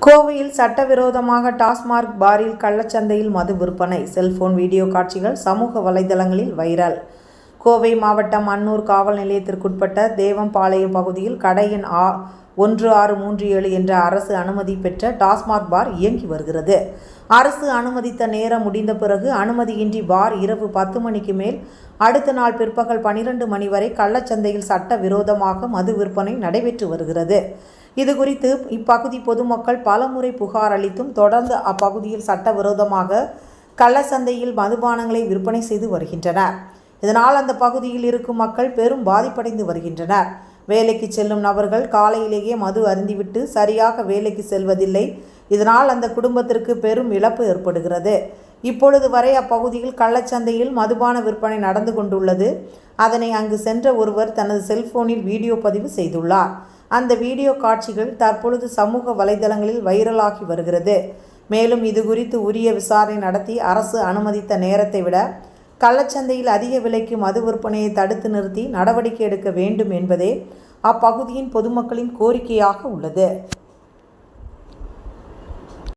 கோவையில் சட்டவிரோதமாக டாஸ்மாக் பாரில் கள்ளச்சந்தையில் மது விற்பனை. செல்போன் வீடியோ காட்சிகள் சமூக வலைதளங்களில் வைரல். கோவை மாவட்டம் அன்னூர் காவல் நிலையத்திற்குட்பட்ட தேவம்பாளையம் பகுதியில் கடை எண் 1637 என்ற அரசு அனுமதி பெற்ற டாஸ்மாக் பார் இயங்கி வருகிறது. அரசு அனுமதித்த நேரம் முடிந்த பிறகு அனுமதியின்றி பார் இரவு 10 மணிக்கு மேல் அடுத்த நாள் பிற்பகல் 12 மணி வரை கள்ளச்சந்தையில் சட்டவிரோதமாக மது விற்பனை நடைபெற்று வருகிறது. இதுகுறித்து இப்பகுதி பொதுமக்கள் பலமுறை புகார் அளித்தும் தொடர்ந்து அப்பகுதியில் சட்டவிரோதமாக கள்ளச்சந்தையில் மதுபானங்களை விற்பனை செய்து வருகின்றனர். இதனால் அந்த பகுதியில் இருக்கும் மக்கள் பெரும் பாதிப்படைந்து வருகின்றனர். வேலைக்கு செல்லும் நபர்கள் காலையிலேயே மது அருந்திவிட்டு சரியாக வேலைக்கு செல்வதில்லை. இதனால் அந்த குடும்பத்திற்கு பெரும் இழப்பு ஏற்படுகிறது. இப்பொழுது வரை அப்பகுதியில் கள்ளச்சந்தையில் மதுபான விற்பனை நடந்து கொண்டுள்ளது. அதனை அங்கு சென்ற ஒருவர் தனது செல்போனில் வீடியோ பதிவு செய்துள்ளார். அந்த வீடியோ காட்சிகள் தற்பொழுது சமூக வலைதளங்களில் வைரலாகி வருகிறது. மேலும் இது குறித்து உரிய விசாரணை நடத்தி அரசு அனுமதித்த நேரத்தை விட கள்ளச்சந்தையில் அதிக விலைக்கு மது விற்பனையை தடுத்து நிறுத்தி நடவடிக்கை எடுக்க வேண்டும் என்பதே அப்பகுதியின் பொதுமக்களின் கோரிக்கையாக உள்ளது.